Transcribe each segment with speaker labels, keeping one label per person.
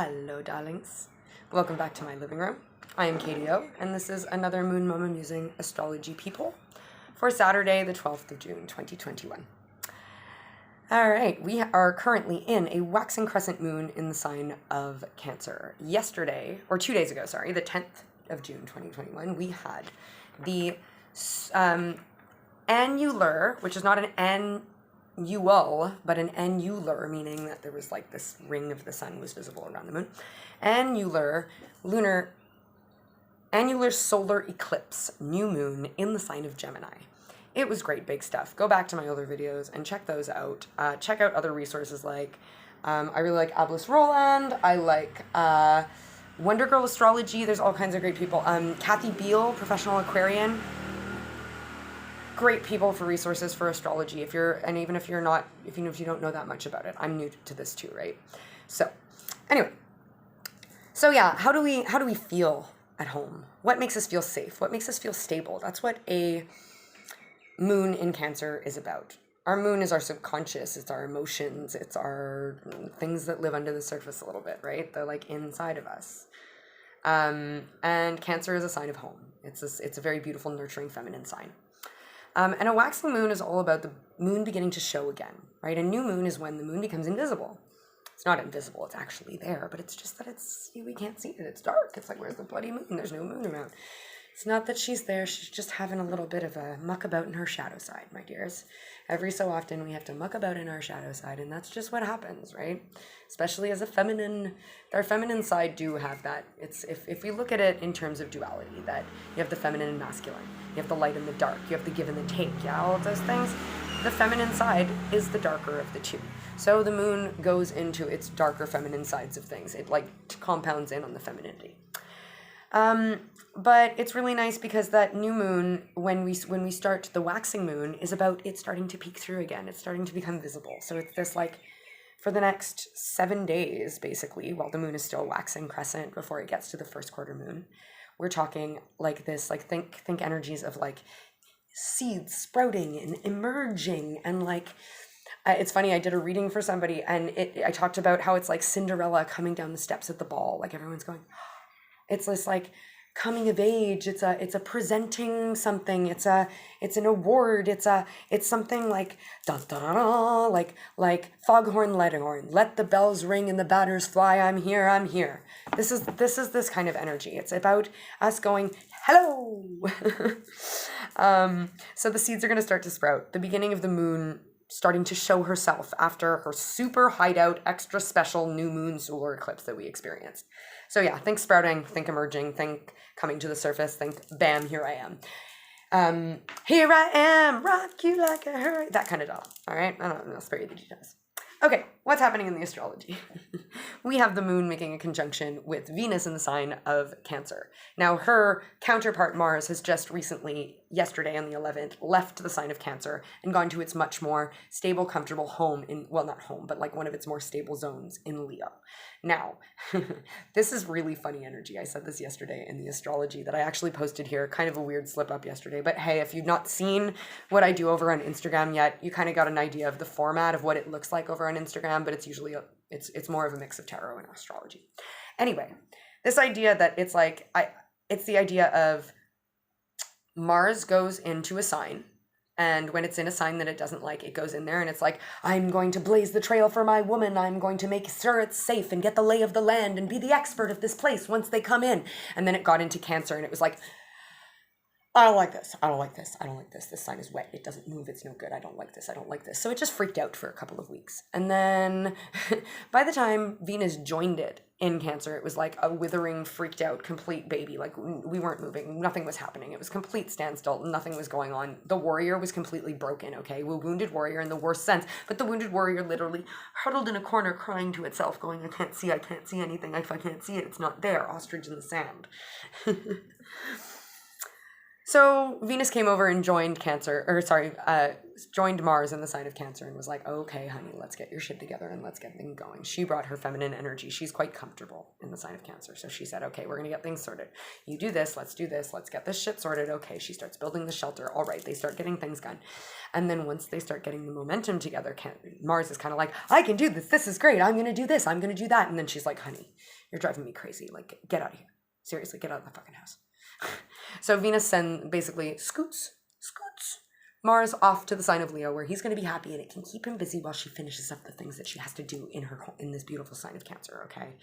Speaker 1: Hello, darlings. Welcome back to my living room. I am Katie O, and this is another Moon Mama Musing Astrology Peephole for Saturday, the 12th of June, 2021. All right, we are currently in a waxing crescent moon in the sign of Cancer. Yesterday, or 2 days ago, sorry, the 10th of June, 2021, we had the annular, which is not an annual, but an annular, meaning that there was like this ring of the sun was visible around the moon. Annular solar eclipse, new moon in the sign of Gemini. It was great big stuff. Go back to my other videos and check those out. Check out other resources like, I really like Ablis Roland. I like Wonder Girl Astrology. There's all kinds of great people. Kathy Beale, professional Aquarian. Great people for resources for astrology. Even if you don't know that much about it. I'm new to this too, right? So anyway, yeah, how do we feel at home? What makes us feel safe? What makes us feel stable? That's what a moon in Cancer is about. Our moon is our subconscious. It's our emotions. It's our things that live under the surface a little bit, right? They're like inside of us. And Cancer is a sign of home. It's a very beautiful, nurturing, feminine sign. And a waxing moon is all about the moon beginning to show again, right? A new moon is when the moon becomes invisible. It's not invisible, it's actually there, but it's just that we can't see it. It's dark. It's like, where's the bloody moon? There's no moon around. It's not that she's there. She's just having a little bit of a muck about in her shadow side, my dears. Every so often we have to muck about in our shadow side, and that's just what happens, right? Especially as our feminine side do have that. It's if we look at it in terms of duality, that you have the feminine and masculine, you have the light and the dark, you have the give and the take, yeah, all of those things. The feminine side is the darker of the two. So the moon goes into its darker feminine sides of things. It like compounds in on the femininity. But it's really nice because that new moon, when we start the waxing moon, is about it starting to peek through again. It's starting to become visible. So it's this like, for the next 7 days, basically, while the moon is still waxing crescent before it gets to the first quarter moon, we're talking like this, like think energies of like seeds sprouting and emerging, and like, it's funny, I did a reading for somebody and I talked about how it's like Cinderella coming down the steps at the ball, like everyone's going, it's this like coming of age, it's a presenting something, it's an award, it's something like da da da da, like foghorn leghorn, let the bells ring and the banners fly, I'm here. This is this kind of energy. It's about us going hello. So the seeds are going to start to sprout. The beginning of the moon starting to show herself after her super hideout, extra special new moon solar eclipse that we experienced. So yeah, think sprouting, think emerging, think coming to the surface, think bam, here I am. Here I am, rock you like a hurricane, that kind of doll. All right, I'll spare you the details. Okay, what's happening in the astrology? We have the moon making a conjunction with Venus in the sign of Cancer. Now, her counterpart Mars has just recently, yesterday on the 11th, left the sign of Cancer and gone to its much more stable, comfortable home not home, but like one of its more stable zones in Leo. Now, this is really funny energy. I said this yesterday in the astrology that I actually posted here, kind of a weird slip up yesterday, but hey, if you've not seen what I do over on Instagram yet, you kind of got an idea of the format of what it looks like over on Instagram, but it's usually, it's more of a mix of tarot and astrology. Anyway, this idea that it's like, it's the idea of Mars goes into a sign, and when it's in a sign that it doesn't like, it goes in there and it's like, I'm going to blaze the trail for my woman. I'm going to make sure it's safe and get the lay of the land and be the expert of this place once they come in. And then it got into Cancer and it was like, I don't like this. I don't like this. I don't like this. This sign is wet. It doesn't move. It's no good. I don't like this. I don't like this. So it just freaked out for a couple of weeks. And then by the time Venus joined it in Cancer, it was like a withering, freaked out, complete baby. Like we weren't moving. Nothing was happening. It was complete standstill. Nothing was going on. The warrior was completely broken, okay? We wounded warrior in the worst sense. But the wounded warrior literally huddled in a corner crying to itself, going, I can't see anything. If I can't see it, it's not there. Ostrich in the sand. So Venus came over and joined joined Mars in the sign of Cancer and was like, okay, honey, let's get your shit together and let's get things going. She brought her feminine energy. She's quite comfortable in the sign of Cancer. So she said, okay, we're going to get things sorted. You do this. Let's do this. Let's get this shit sorted. Okay. She starts building the shelter. All right. They start getting things done. And then once they start getting the momentum together, Mars is kind of like, I can do this. This is great. I'm going to do this. I'm going to do that. And then she's like, honey, you're driving me crazy. Like, get out of here. Seriously, get out of the fucking house. So Venus basically scoots Mars off to the sign of Leo, where he's going to be happy and it can keep him busy while she finishes up the things that she has to do in this beautiful sign of Cancer, okay?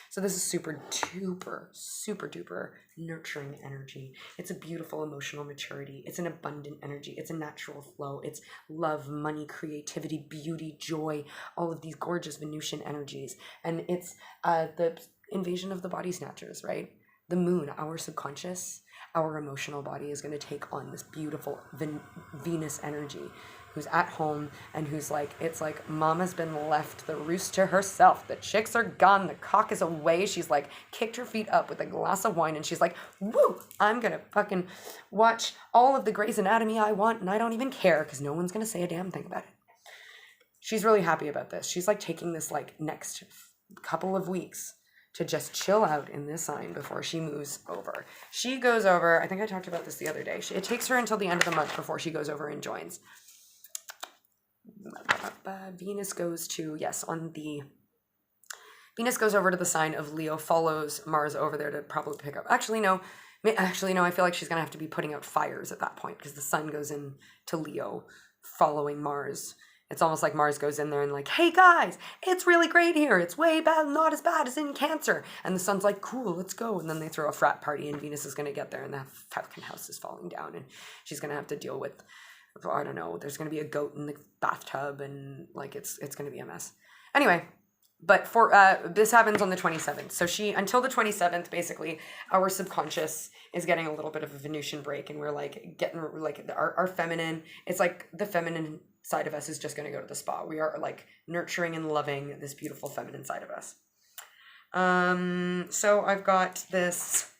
Speaker 1: So this is super duper nurturing energy. It's a beautiful emotional maturity. It's an abundant energy. It's a natural flow. It's love, money, creativity, beauty, joy, all of these gorgeous Venusian energies. And it's the invasion of the body snatchers, right? The moon, our subconscious, our emotional body is going to take on this beautiful Venus energy, who's at home and who's like, it's like mama's been left the roost to herself. The chicks are gone. The cock is away. She's like kicked her feet up with a glass of wine and she's like, woo, I'm going to fucking watch all of the Grey's Anatomy I want and I don't even care because no one's going to say a damn thing about it. She's really happy about this. She's like taking this like next couple of weeks to just chill out in this sign before she moves over. She goes over, I think I talked about this the other day. It takes her until the end of the month before she goes over and joins. Venus goes to, Venus goes over to the sign of Leo, follows Mars over there to probably pick up. Actually, no, I feel like she's going to have to be putting out fires at that point because the sun goes in to Leo following Mars. It's almost like Mars goes in there and like, hey guys, it's really great here. It's way bad, not as bad as in Cancer. And the sun's like, cool, let's go. And then they throw a frat party and Venus is going to get there and the fucking house is falling down and she's going to have to deal with, I don't know, there's going to be a goat in the bathtub and like it's going to be a mess. Anyway, but for this happens on the 27th. So until the 27th, basically, our subconscious is getting a little bit of a Venusian break and we're like getting like our feminine, it's like the feminine side of us is just going to go to the spa. We are like nurturing and loving this beautiful feminine side of us. So I've got this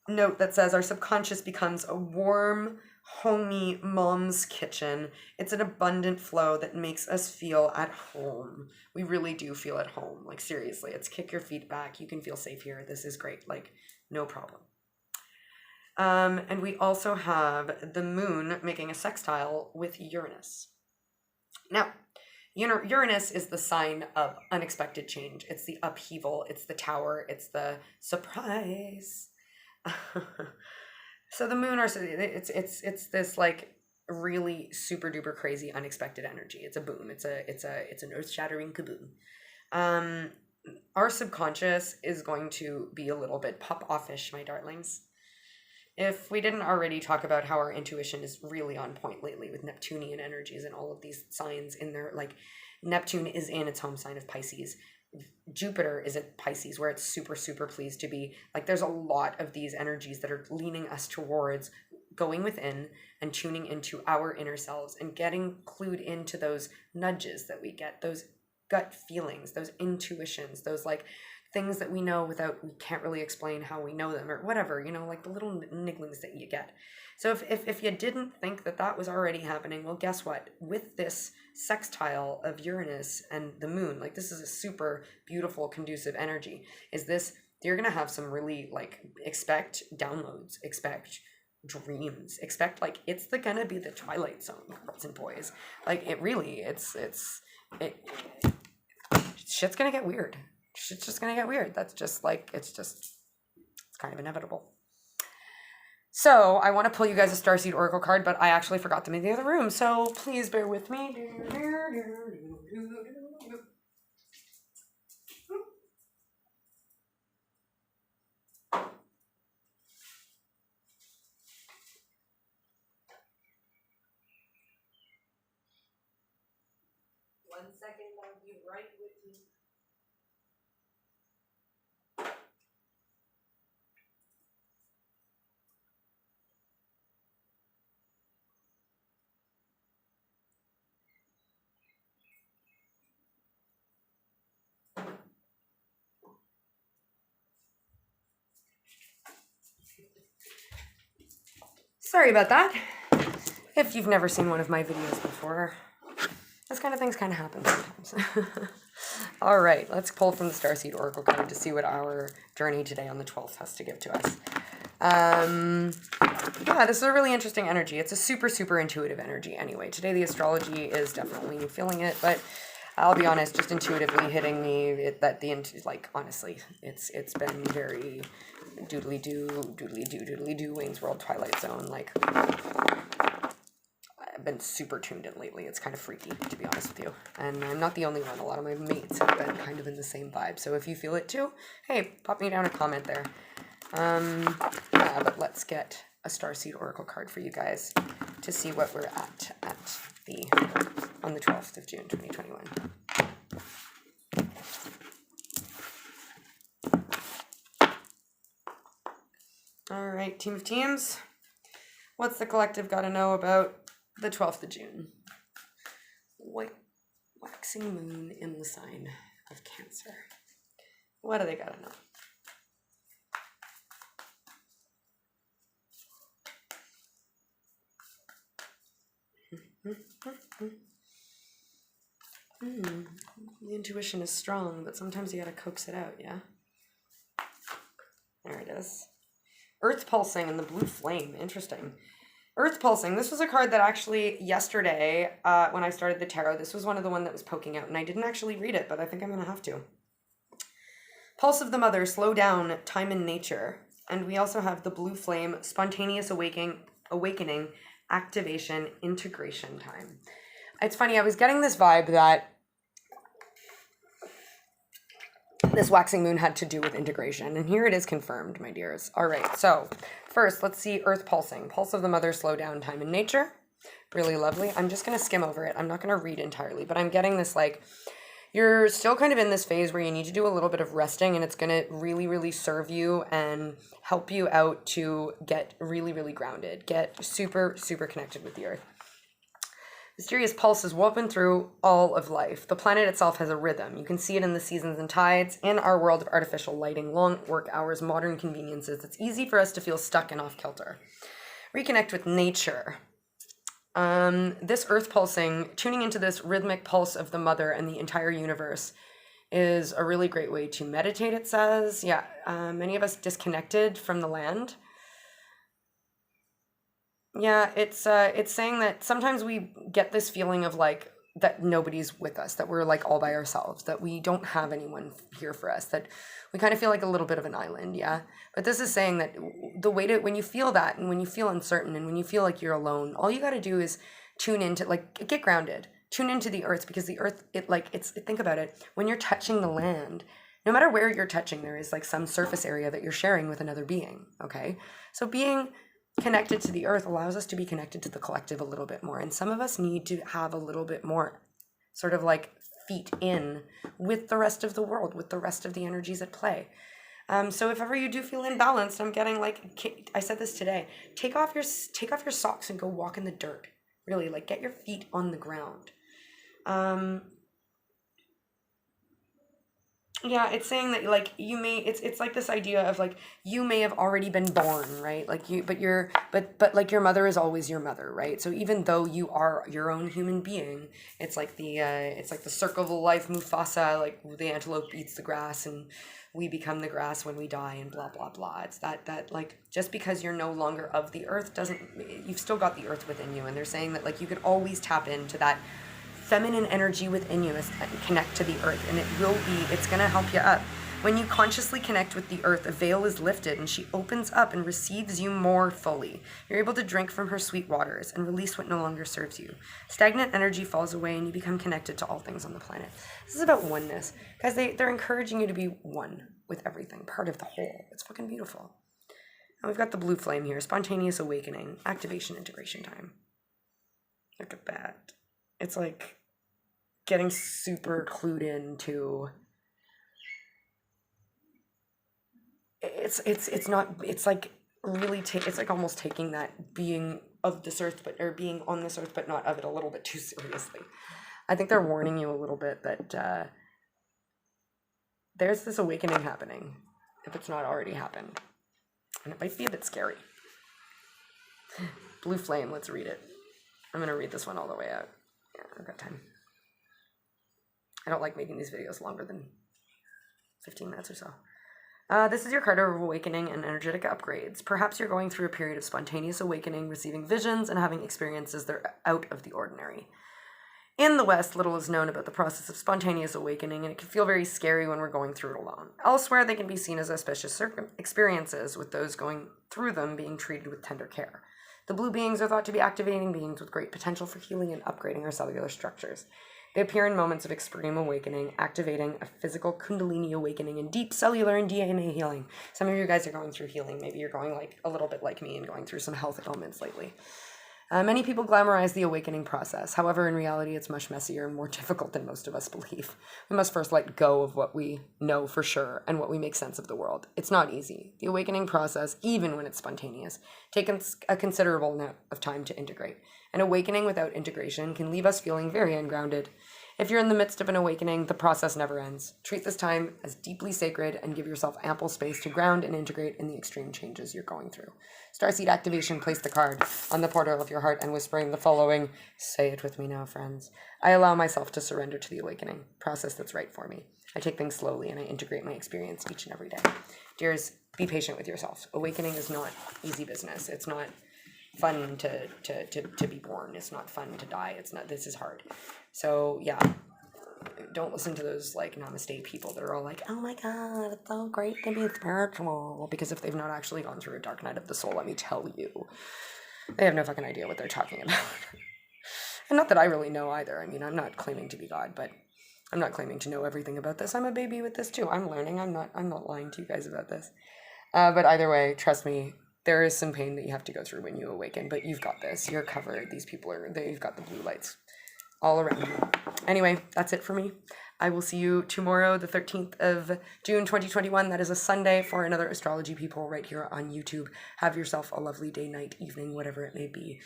Speaker 1: note that says our subconscious becomes a warm, homey mom's kitchen. It's an abundant flow that makes us feel at home. We really do feel at home. Like seriously, it's kick your feet back. You can feel safe here. This is great. Like no problem. And we also have the moon making a sextile with Uranus. Now, Uranus is the sign of unexpected change. It's the upheaval. It's the tower. It's the surprise. So the moon, it's this like really super duper crazy unexpected energy. It's a boom. It's an earth shattering kaboom. Our subconscious is going to be a little bit pop offish, my darlings. If we didn't already talk about how our intuition is really on point lately with Neptunian energies and all of these signs in there, like Neptune is in its home sign of Pisces. Jupiter is at Pisces where it's super, super pleased to be. Like there's a lot of these energies that are leaning us towards going within and tuning into our inner selves and getting clued into those nudges that we get, those gut feelings, those intuitions, those like things that we know we can't really explain how we know them or whatever, like the little nigglings that you get. So if you didn't think that was already happening, well, guess what? With this sextile of Uranus and the moon, like this is a super beautiful, conducive energy, you're going to have some really expect downloads, expect dreams, expect it's going to be the Twilight Zone, girls and boys. Shit's going to get weird. Shit's just gonna get weird. That's just it's kind of inevitable. So I want to pull you guys a Starseed Oracle card, but I actually forgot them in the other room, so please bear with me. 1 second, I'll be right with you. Sorry about that. If you've never seen one of my videos before, this kind of things kind of happen sometimes. All right, let's pull from the Starseed Oracle card to see what our journey today on the 12th has to give to us. Yeah, this is a really interesting energy. It's a super, super intuitive energy anyway. Today the astrology is definitely feeling it, but I'll be honest, just intuitively hitting me, like, honestly, it's been very doodly-doo, Wayne's World, Twilight Zone, like, I've been super tuned in lately. It's kind of freaky, to be honest with you. And I'm not the only one. A lot of my mates have been kind of in the same vibe. So if you feel it too, hey, pop me down a comment there. Yeah, but let's get a Starseed Oracle card for you guys to see what we're at on the 12th of June, 2021. All right, team of teams. What's the collective got to know about the 12th of June? Waxing moon in the sign of Cancer. What do they got to know? The intuition is strong, but sometimes you gotta coax it out, yeah? There it is. Earth Pulsing and the Blue Flame. Interesting. Earth Pulsing. This was a card that actually yesterday, when I started the tarot, this was one of the one that was poking out, and I didn't actually read it, but I think I'm going to have to. Pulse of the Mother, slow down, time in nature. And we also have the Blue Flame, spontaneous awakening, activation, integration time. It's funny, I was getting this vibe that this waxing moon had to do with integration, and here it is confirmed, my dears. All right, so first, let's see Earth Pulsing. Pulse of the Mother, slow down, time in nature. Really lovely. I'm just going to skim over it. I'm not going to read entirely, but I'm getting this, like, you're still kind of in this phase where you need to do a little bit of resting, and it's going to really, really serve you and help you out to get really, really grounded, get super, super connected with the earth. Mysterious pulse is woven through all of life. The planet itself has a rhythm. You can see it in the seasons and tides. In our world of artificial lighting, long work hours, modern conveniences, it's easy for us to feel stuck and off kilter. Reconnect with nature. This earth pulsing, tuning into this rhythmic pulse of the mother and the entire universe is a really great way to meditate, it says. Yeah, many of us disconnected from the land. Yeah, it's saying that sometimes we get this feeling of like that nobody's with us, that we're like all by ourselves, that we don't have anyone here for us, that we kind of feel like a little bit of an island, yeah? But this is saying that the way to, when you feel that and when you feel uncertain and when you feel like you're alone, all you got to do is tune into, like, get grounded, tune into the earth, because the earth, think about it, when you're touching the land, no matter where you're touching, there is like some surface area that you're sharing with another being, okay? So being connected to the earth allows us to be connected to the collective a little bit more. And some of us need to have a little bit more sort of like feet in with the rest of the world, with the rest of the energies at play. So if ever you do feel imbalanced, I'm getting like, I said this today, take off your socks and go walk in the dirt. Really, like, get your feet on the ground. Yeah, it's saying that, like, you may, it's like this idea of like you may have already been born, right? Like but like your mother is always your mother, right? So even though you are your own human being, it's like the circle of life, Mufasa, like the antelope eats the grass and we become the grass when we die and blah blah blah. It's that like, just because you're no longer of the earth doesn't, you've still got the earth within you. And they're saying that, like, you can always tap into that feminine energy within you and connect to the earth, and it's going to help you up. When you consciously connect with the earth, a veil is lifted and she opens up and receives you more fully. You're able to drink from her sweet waters and release what no longer serves you. Stagnant energy falls away and you become connected to all things on the planet. This is about oneness, because they're encouraging you to be one with everything, part of the whole. It's fucking beautiful. And we've got the blue flame here, spontaneous awakening, activation, integration time. Look at that. It's like getting super clued into, it's like really it's like almost taking that being of this earth, or being on this earth but not of it, a little bit too seriously. I think they're warning you a little bit that there's this awakening happening, if it's not already happened, and it might be a bit scary. Blue flame, let's read it. I'm going to read this one all the way out. Yeah, I've got time. I don't like making these videos longer than 15 minutes or so. This is your card of awakening and energetic upgrades. Perhaps you're going through a period of spontaneous awakening, receiving visions, and having experiences that are out of the ordinary. In the West, little is known about the process of spontaneous awakening, and it can feel very scary when we're going through it alone. Elsewhere, they can be seen as auspicious experiences, with those going through them being treated with tender care. The blue beings are thought to be activating beings with great potential for healing and upgrading our cellular structures. They appear in moments of extreme awakening, activating a physical kundalini awakening and deep cellular and DNA healing. Some of you guys are going through healing. Maybe you're going like a little bit like me and going through some health ailments lately. Many people glamorize the awakening process. However, in reality, it's much messier and more difficult than most of us believe. We must first let go of what we know for sure and what we make sense of the world. It's not easy. The awakening process, even when it's spontaneous, takes a considerable amount of time to integrate. An awakening without integration can leave us feeling very ungrounded. If you're in the midst of an awakening, the process never ends. Treat this time as deeply sacred and give yourself ample space to ground and integrate in the extreme changes you're going through. Starseed activation, place the card on the portal of your heart and whispering the following. Say it with me now, friends. I allow myself to surrender to the awakening process that's right for me. I take things slowly and I integrate my experience each and every day. Dears, be patient with yourself. Awakening is not easy business. It's not fun to be born. It's not fun to die. This is hard. So yeah, don't listen to those like namaste people that are all like, oh my God, it's so great to be spiritual. Because if they've not actually gone through a dark night of the soul, let me tell you, they have no fucking idea what they're talking about. And not that I really know either. I mean, I'm not claiming to be God, but I'm not claiming to know everything about this. I'm a baby with this too. I'm learning. I'm not lying to you guys about this. But either way, trust me, there is some pain that you have to go through when you awaken, but you've got this. You're covered. These people they've got the blue lights all around you. Anyway, that's it for me. I will see you tomorrow, the 13th of June, 2021. That is a Sunday for another Astrology People right here on YouTube. Have yourself a lovely day, night, evening, whatever it may be.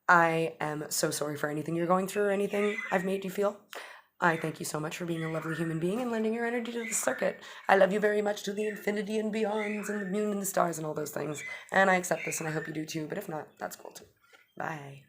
Speaker 1: I am so sorry for anything you're going through or anything I've made you feel. I thank you so much for being a lovely human being and lending your energy to the circuit. I love you very much to the infinity and beyonds and the moon and the stars and all those things. And I accept this and I hope you do too. But if not, that's cool too. Bye.